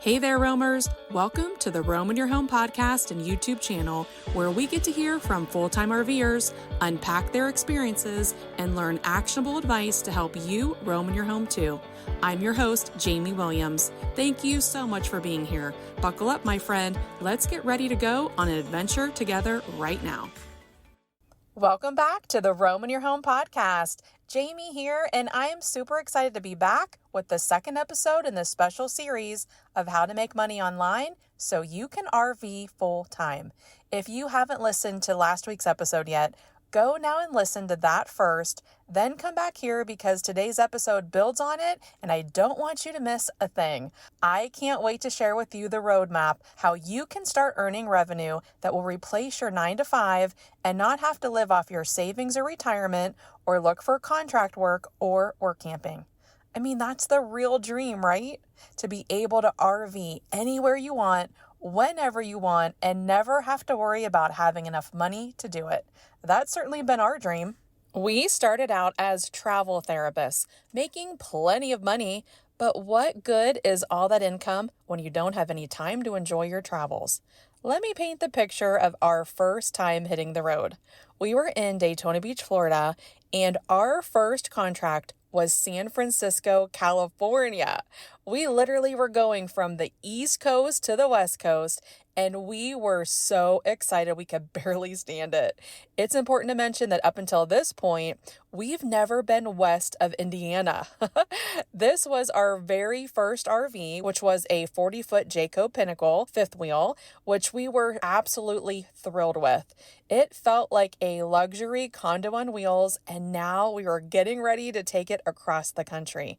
Hey there, roamers. Welcome to the Roam in Your Home podcast and YouTube channel, where we get to hear from full-time RVers, unpack their experiences, and learn actionable advice to help you roam in your home too. I'm your host, Jamie Williams. Thank you so much for being here. Buckle up, my friend. Let's get ready to go on an adventure together right now. Welcome back to the Roam in Your Home podcast. Jamie here, and I am super excited to be back with the second episode in this special series of how to make money online so you can RV full time. If you haven't listened to last week's episode yet, go now and listen to that first, then come back here because today's episode builds on it and I don't want you to miss a thing. I can't wait to share with you the roadmap, how you can start earning revenue that will replace your 9-to-5 and not have to live off your savings or retirement or look for contract work or workamping. I mean, that's the real dream, right? To be able to RV anywhere you want, whenever you want, and never have to worry about having enough money to do it. That's certainly been our dream. We started out as travel therapists, making plenty of money, but what good is all that income when you don't have any time to enjoy your travels? Let me paint the picture of our first time hitting the road. We were in Daytona Beach, Florida, and our first contract was San Francisco, California. We literally were going from the East Coast to the West Coast, and we were so excited we could barely stand it. It's important to mention that up until this point, we've never been west of Indiana. This was our very first RV, which was a 40-foot Jayco Pinnacle fifth wheel, which we were absolutely thrilled with. It felt like a luxury condo on wheels, and now we were getting ready to take it across the country.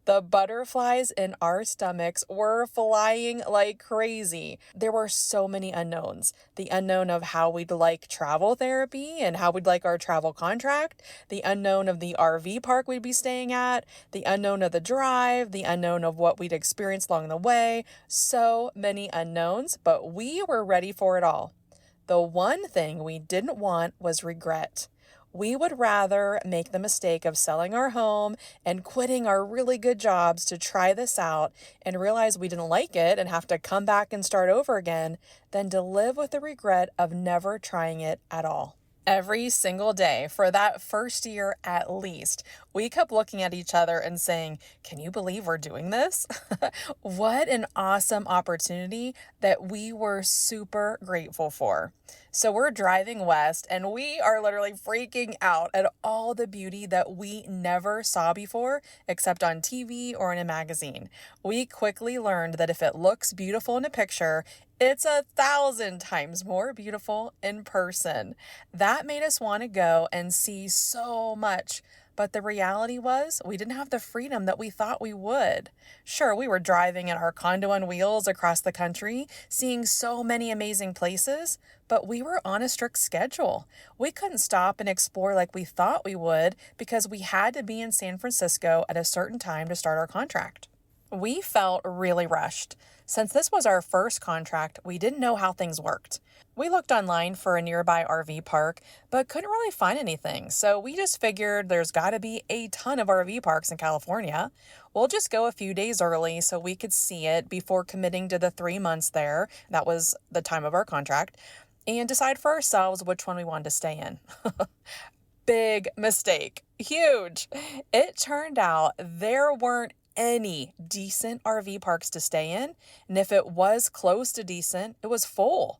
The butterflies in our stomachs were flying like crazy. There were so many unknowns. The unknown of how we'd like travel therapy and how we'd like our travel contract, the unknown of the RV park we'd be staying at, the unknown of the drive, the unknown of what we'd experience along the way. So many unknowns, but we were ready for it all. The one thing we didn't want was regret. We would rather make the mistake of selling our home and quitting our really good jobs to try this out and realize we didn't like it and have to come back and start over again than to live with the regret of never trying it at all. Every single day for that first year at least, we kept looking at each other and saying, can you believe we're doing this? What an awesome opportunity that we were super grateful for. So we're driving west and we are literally freaking out at all the beauty that we never saw before except on TV or in a magazine. We quickly learned that if it looks beautiful in a picture, it's 1,000 times more beautiful in person. That made us want to go and see so much. But the reality was we didn't have the freedom that we thought we would. Sure, we were driving in our condo on wheels across the country, seeing so many amazing places, but we were on a strict schedule. We couldn't stop and explore like we thought we would because we had to be in San Francisco at a certain time to start our contract. We felt really rushed. Since this was our first contract, we didn't know how things worked. We looked online for a nearby RV park, but couldn't really find anything. So we just figured there's got to be a ton of RV parks in California. We'll just go a few days early so we could see it before committing to the 3 months there. That was the time of our contract. And decide for ourselves which one we wanted to stay in. Big mistake. Huge. It turned out there weren't any decent RV parks to stay in, and if it was close to decent, it was full.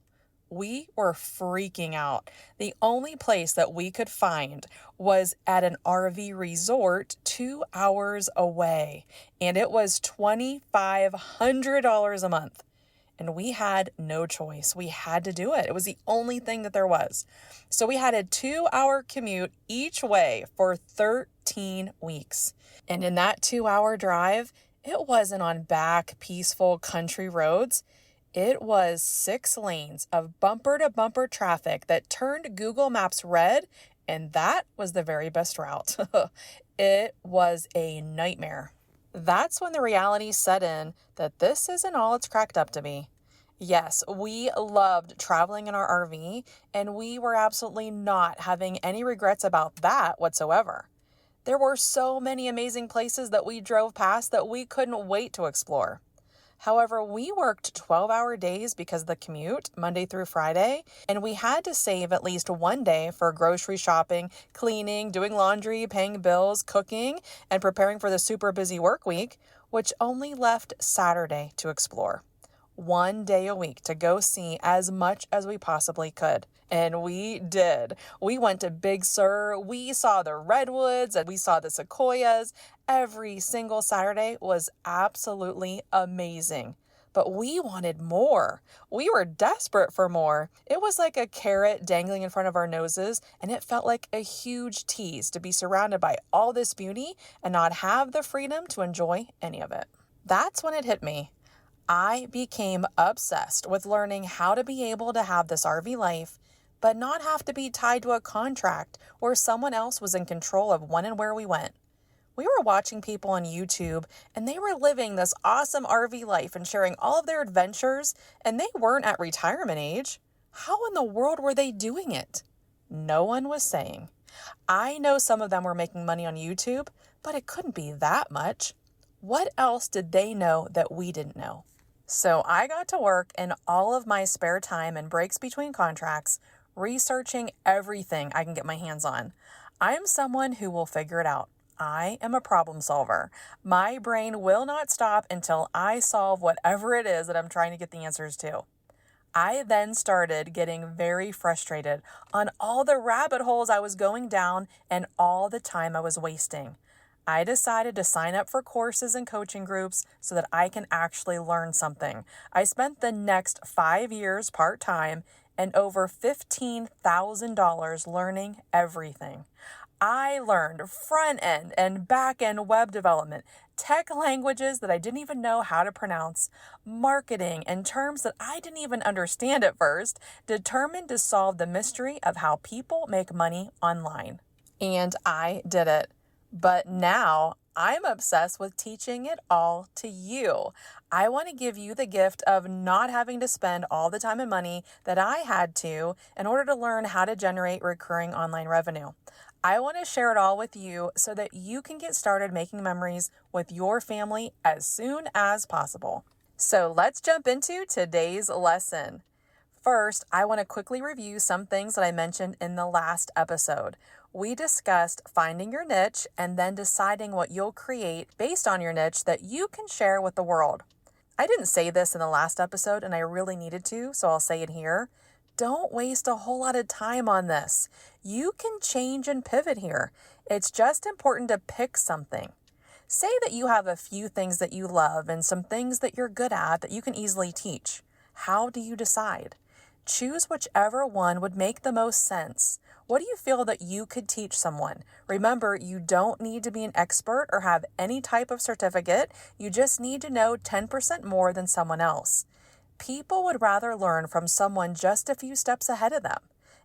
We were freaking out. The only place that we could find was at an RV resort 2 hours away, and it was $2,500 a month. And we had no choice. We had to do it. It was the only thing that there was. So we had a 2-hour commute each way for 13 weeks. And in that 2-hour drive, it wasn't on back, peaceful country roads. It was 6 lanes of bumper-to-bumper traffic that turned Google Maps red, and that was the very best route. It was a nightmare. That's when the reality set in that this isn't all it's cracked up to be. Yes, we loved traveling in our RV, and we were absolutely not having any regrets about that whatsoever. There were so many amazing places that we drove past that we couldn't wait to explore. However, we worked 12-hour days because of the commute, Monday through Friday, and we had to save at least one day for grocery shopping, cleaning, doing laundry, paying bills, cooking, and preparing for the super busy work week, which only left Saturday to explore. One day a week to go see as much as we possibly could. And we did. We went to Big Sur, we saw the redwoods, and we saw the sequoias. Every single Saturday was absolutely amazing. But we wanted more. We were desperate for more. It was like a carrot dangling in front of our noses, and it felt like a huge tease to be surrounded by all this beauty and not have the freedom to enjoy any of it. That's when it hit me. I became obsessed with learning how to be able to have this RV life, but not have to be tied to a contract where someone else was in control of when and where we went. We were watching people on YouTube, and they were living this awesome RV life and sharing all of their adventures, and they weren't at retirement age. How in the world were they doing it? No one was saying. I know some of them were making money on YouTube, but it couldn't be that much. What else did they know that we didn't know? So I got to work in all of my spare time and breaks between contracts, researching everything I can get my hands on. I am someone who will figure it out. I am a problem solver. My brain will not stop until I solve whatever it is that I'm trying to get the answers to. I then started getting very frustrated on all the rabbit holes I was going down and all the time I was wasting. I decided to sign up for courses and coaching groups so that I can actually learn something. I spent the next 5 years part-time and over $15,000 learning everything. I learned front-end and back-end web development, tech languages that I didn't even know how to pronounce, marketing and terms that I didn't even understand at first, determined to solve the mystery of how people make money online. And I did it. But now I'm obsessed with teaching it all to you. I want to give you the gift of not having to spend all the time and money that I had to in order to learn how to generate recurring online revenue. I want to share it all with you so that you can get started making memories with your family as soon as possible. So let's jump into today's lesson. First, I want to quickly review some things that I mentioned in the last episode. We discussed finding your niche and then deciding what you'll create based on your niche that you can share with the world. I didn't say this in the last episode, and I really needed to, so I'll say it here. Don't waste a whole lot of time on this. You can change and pivot here. It's just important to pick something. Say that you have a few things that you love and some things that you're good at that you can easily teach. How do you decide? Choose whichever one would make the most sense. What do you feel that you could teach someone? Remember, you don't need to be an expert or have any type of certificate. You just need to know 10% more than someone else. People would rather learn from someone just a few steps ahead of them.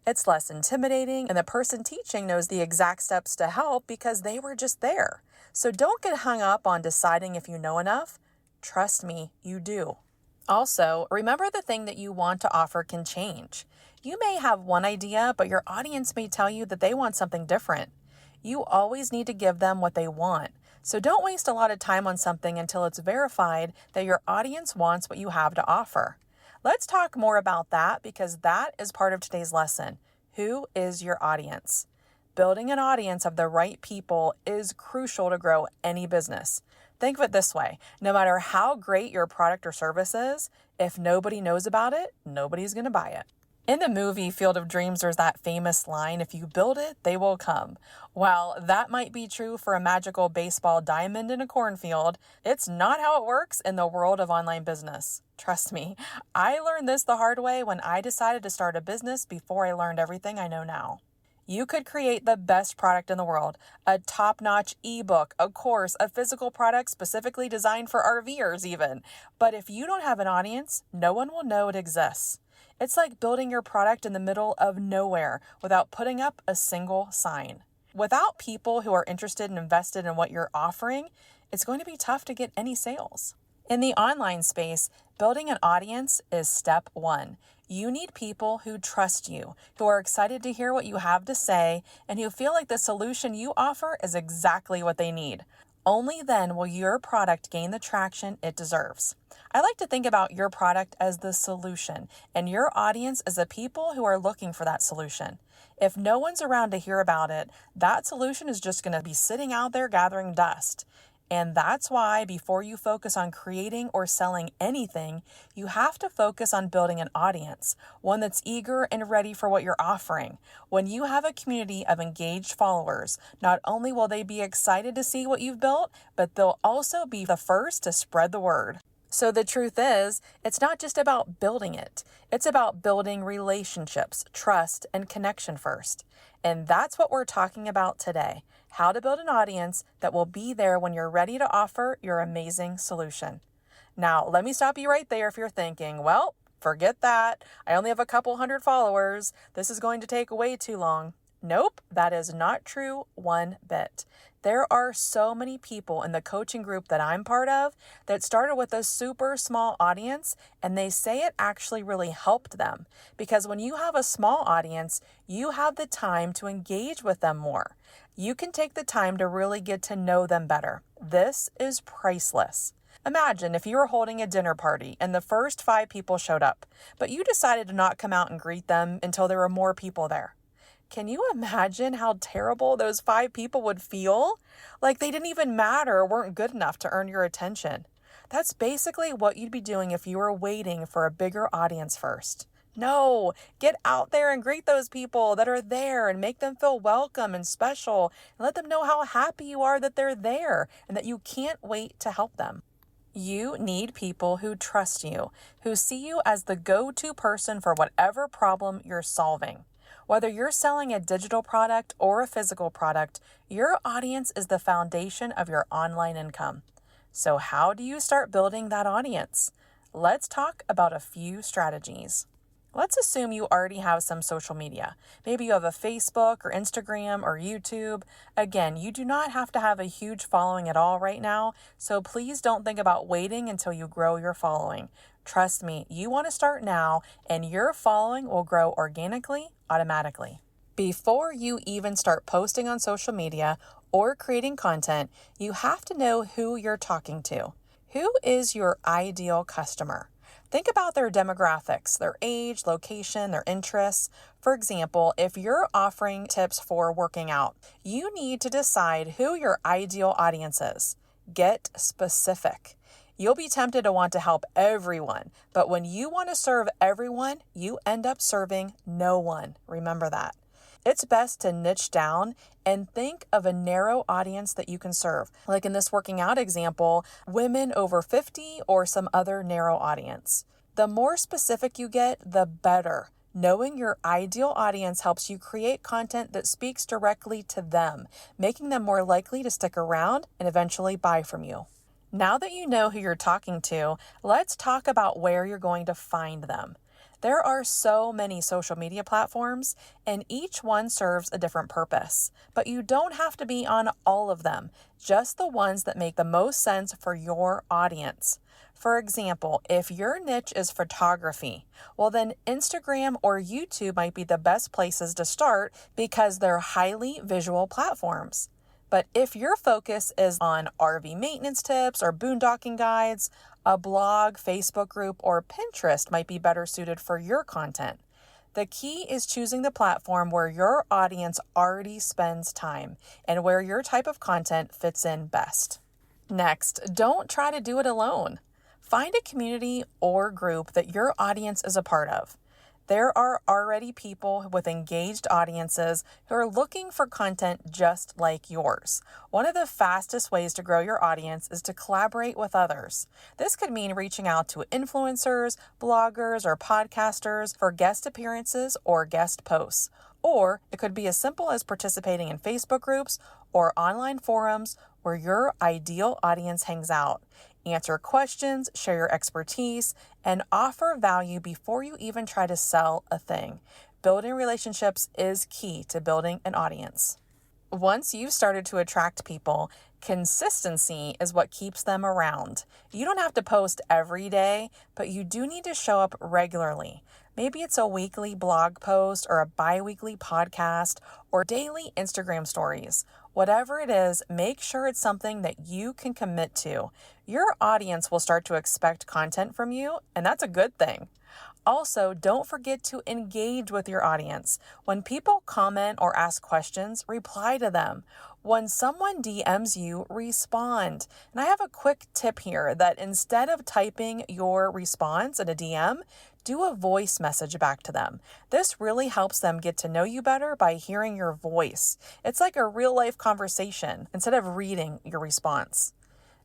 It's less intimidating, and the person teaching knows the exact steps to help because they were just there. So don't get hung up on deciding if you know enough. Trust me, you do. Also, remember the thing that you want to offer can change. You may have one idea, but your audience may tell you that they want something different. You always need to give them what they want. So don't waste a lot of time on something until it's verified that your audience wants what you have to offer. Let's talk more about that because that is part of today's lesson. Who is your audience? Building an audience of the right people is crucial to grow any business. Think of it this way. No matter how great your product or service is, if nobody knows about it, nobody's going to buy it. In the movie Field of Dreams, there's that famous line, if you build it, they will come. While that might be true for a magical baseball diamond in a cornfield, it's not how it works in the world of online business. Trust me, I learned this the hard way when I decided to start a business before I learned everything I know now. You could create the best product in the world, a top-notch ebook, a course, a physical product specifically designed for RVers even. But if you don't have an audience, no one will know it exists. It's like building your product in the middle of nowhere without putting up a single sign. Without people who are interested and invested in what you're offering, it's going to be tough to get any sales. In the online space, building an audience is step one. You need people who trust you, who are excited to hear what you have to say, and who feel like the solution you offer is exactly what they need. Only then will your product gain the traction it deserves. I like to think about your product as the solution and your audience as the people who are looking for that solution. If no one's around to hear about it, that solution is just going to be sitting out there gathering dust. And that's why before you focus on creating or selling anything, you have to focus on building an audience, one that's eager and ready for what you're offering. When you have a community of engaged followers, not only will they be excited to see what you've built, but they'll also be the first to spread the word. So the truth is, it's not just about building it. It's about building relationships, trust, and connection first. And that's what we're talking about today. How to build an audience that will be there when you're ready to offer your amazing solution. Now, let me stop you right there if you're thinking, well, forget that. I only have a couple hundred followers. This is going to take way too long. Nope, that is not true one bit. There are so many people in the coaching group that I'm part of that started with a super small audience, and they say it actually really helped them because when you have a small audience, you have the time to engage with them more. You can take the time to really get to know them better. This is priceless. Imagine if you were holding a dinner party and the first 5 people showed up, but you decided to not come out and greet them until there were more people there. Can you imagine how terrible those 5 people would feel? Like they didn't even matter or weren't good enough to earn your attention. That's basically what you'd be doing if you were waiting for a bigger audience first. No, get out there and greet those people that are there and make them feel welcome and special and let them know how happy you are that they're there and that you can't wait to help them. You need people who trust you, who see you as the go-to person for whatever problem you're solving. Whether you're selling a digital product or a physical product, your audience is the foundation of your online income. So how do you start building that audience? Let's talk about a few strategies. Let's assume you already have some social media. Maybe you have a Facebook or Instagram or YouTube. Again, you do not have to have a huge following at all right now, so please don't think about waiting until you grow your following. Trust me, you want to start now, and your following will grow organically, automatically. Before you even start posting on social media or creating content, you have to know who you're talking to. Who is your ideal customer? Think about their demographics, their age, location, their interests. For example, if you're offering tips for working out, you need to decide who your ideal audience is. Get specific. You'll be tempted to want to help everyone, but when you want to serve everyone, you end up serving no one. Remember that. It's best to niche down and think of a narrow audience that you can serve. Like in this working out example, women over 50 or some other narrow audience. The more specific you get, the better. Knowing your ideal audience helps you create content that speaks directly to them, making them more likely to stick around and eventually buy from you. Now that you know who you're talking to, let's talk about where you're going to find them. There are so many social media platforms, and each one serves a different purpose. But you don't have to be on all of them, just the ones that make the most sense for your audience. For example, if your niche is photography, well then Instagram or YouTube might be the best places to start because they're highly visual platforms. But if your focus is on RV maintenance tips or boondocking guides, a blog, Facebook group, or Pinterest might be better suited for your content. The key is choosing the platform where your audience already spends time and where your type of content fits in best. Next, don't try to do it alone. Find a community or group that your audience is a part of. There are already people with engaged audiences who are looking for content just like yours. One of the fastest ways to grow your audience is to collaborate with others. This could mean reaching out to influencers, bloggers, or podcasters for guest appearances or guest posts. Or it could be as simple as participating in Facebook groups or online forums where your ideal audience hangs out. Answer questions, share your expertise, and offer value before you even try to sell a thing. Building relationships is key to building an audience. Once you've started to attract people, consistency is what keeps them around. You don't have to post every day, but you do need to show up regularly. Maybe it's a weekly blog post or a bi-weekly podcast or daily Instagram stories. Whatever it is, make sure it's something that you can commit to. Your audience will start to expect content from you, and that's a good thing. Also, don't forget to engage with your audience. When people comment or ask questions, reply to them. When someone DMs you, respond. And I have a quick tip here that instead of typing your response in a DM, do a voice message back to them. This really helps them get to know you better by hearing your voice. It's like a real life conversation instead of reading your response.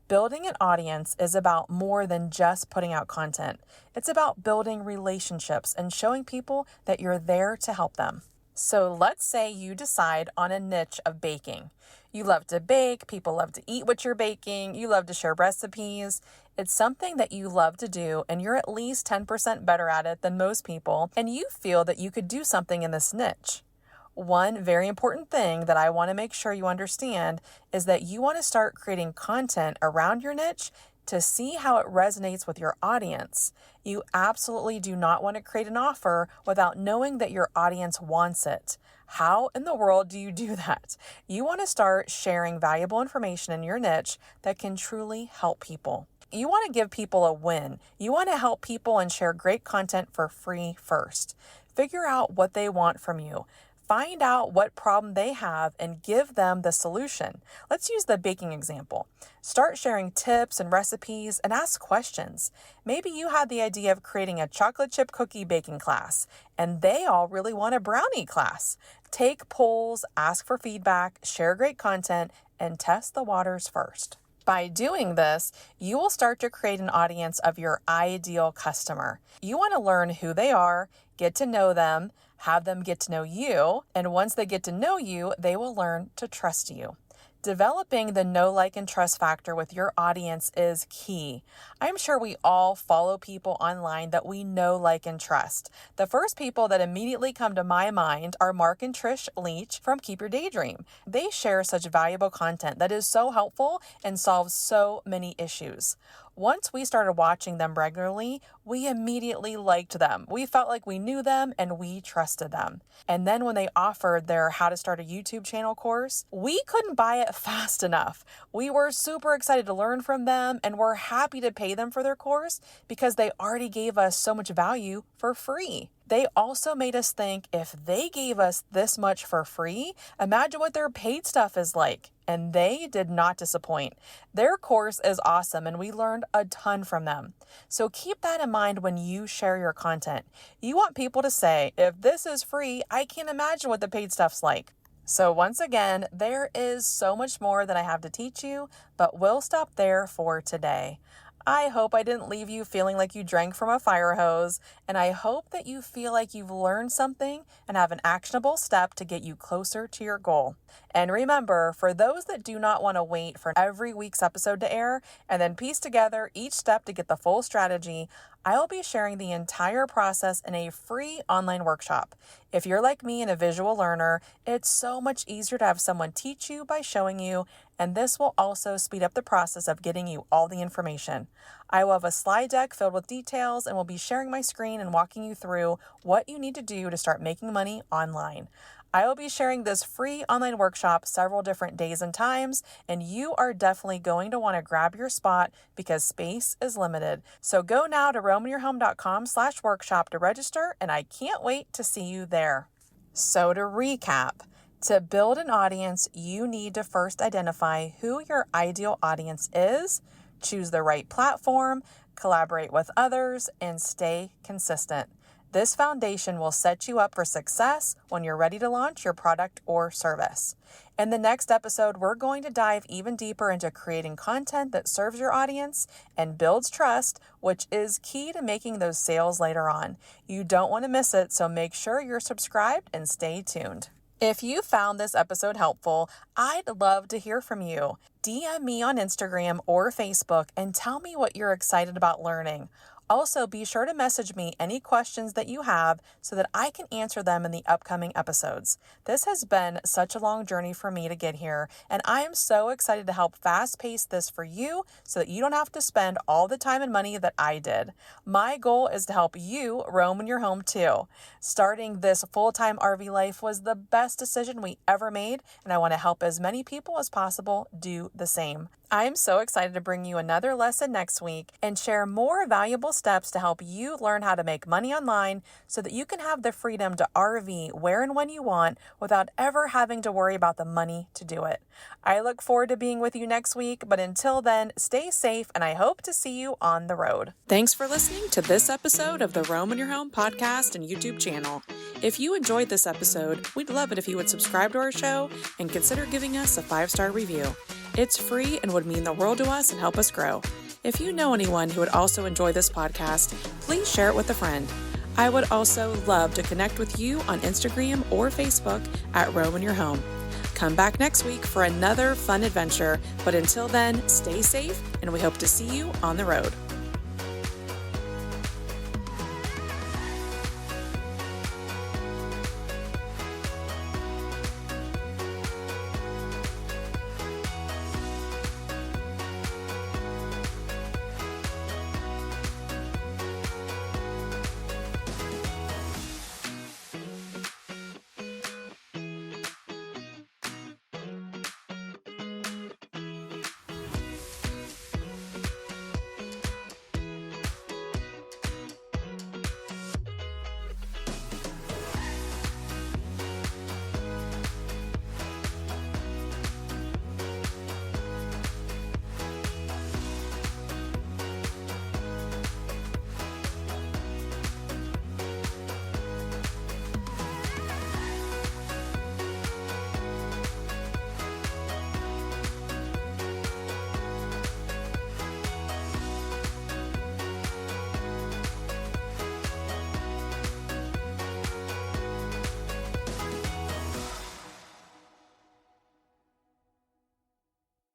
Building an audience is about more than just putting out content. It's about building relationships and showing people that you're there to help them. So let's say you decide on a niche of baking. You love to bake, people love to eat what you're baking, you love to share recipes. It's something that you love to do and you're at least 10% better at it than most people, and you feel that you could do something in this niche. One very important thing that I want to make sure you understand is that you want to start creating content around your niche to see how it resonates with your audience. You absolutely do not want to create an offer without knowing that your audience wants it. How in the world do you do that? You want to start sharing valuable information in your niche that can truly help people. You want to give people a win. You want to help people and share great content for free first. Figure out what they want from you. Find out what problem they have and give them the solution. Let's use the baking example. Start sharing tips and recipes and ask questions. Maybe you had the idea of creating a chocolate chip cookie baking class, and they all really want a brownie class. Take polls, ask for feedback, share great content, and test the waters first. By doing this, you will start to create an audience of your ideal customer. You want to learn who they are, get to know them, have them get to know you, and once they get to know you, they will learn to trust you. Developing the know, like, and trust factor with your audience is key. I'm sure we all follow people online that we know, like, and trust. The first people that immediately come to my mind are Mark and Trish Leach from Keep Your Daydream. They share such valuable content that is so helpful and solves so many issues. Once we started watching them regularly, we immediately liked them. We felt like we knew them and we trusted them. And then when they offered their How to Start a YouTube Channel course, we couldn't buy it fast enough. We were super excited to learn from them and we're happy to pay them for their course because they already gave us so much value for free. They also made us think if they gave us this much for free, imagine what their paid stuff is like. And they did not disappoint. Their course is awesome and we learned a ton from them. So keep that in mind when you share your content. You want people to say, if this is free, I can't imagine what the paid stuff's like. So once again, there is so much more that I have to teach you, but we'll stop there for today. I hope I didn't leave you feeling like you drank from a fire hose, and I hope that you feel like you've learned something and have an actionable step to get you closer to your goal. And remember, for those that do not want to wait for every week's episode to air and then piece together each step to get the full strategy, I will be sharing the entire process in a free online workshop. If you're like me and a visual learner, it's so much easier to have someone teach you by showing you, and this will also speed up the process of getting you all the information. I will have a slide deck filled with details and will be sharing my screen and walking you through what you need to do to start making money online. I will be sharing this free online workshop several different days and times, and you are definitely going to want to grab your spot because space is limited. So go now to roamingyourhome.com/workshop to register, and I can't wait to see you there. So to recap, to build an audience, you need to first identify who your ideal audience is, choose the right platform, collaborate with others, and stay consistent. This foundation will set you up for success when you're ready to launch your product or service. In the next episode, we're going to dive even deeper into creating content that serves your audience and builds trust, which is key to making those sales later on. You don't want to miss it, so make sure you're subscribed and stay tuned. If you found this episode helpful, I'd love to hear from you. DM me on Instagram or Facebook and tell me what you're excited about learning. Also, be sure to message me any questions that you have so that I can answer them in the upcoming episodes. This has been such a long journey for me to get here, and I am so excited to help fast pace this for you so that you don't have to spend all the time and money that I did. My goal is to help you roam in your home too. Starting this full-time RV life was the best decision we ever made, and I want to help as many people as possible do the same. I am so excited to bring you another lesson next week and share more valuable steps to help you learn how to make money online so that you can have the freedom to RV where and when you want without ever having to worry about the money to do it. I look forward to being with you next week, but until then, stay safe and I hope to see you on the road. Thanks for listening to this episode of the Roam in Your Home podcast and YouTube channel. If you enjoyed this episode, we'd love it if you would subscribe to our show and consider giving us a 5-star review. It's free and would mean the world to us and help us grow. If you know anyone who would also enjoy this podcast, please share it with a friend. I would also love to connect with you on Instagram or Facebook at Roam in Your Home. Come back next week for another fun adventure, but until then, stay safe and we hope to see you on the road.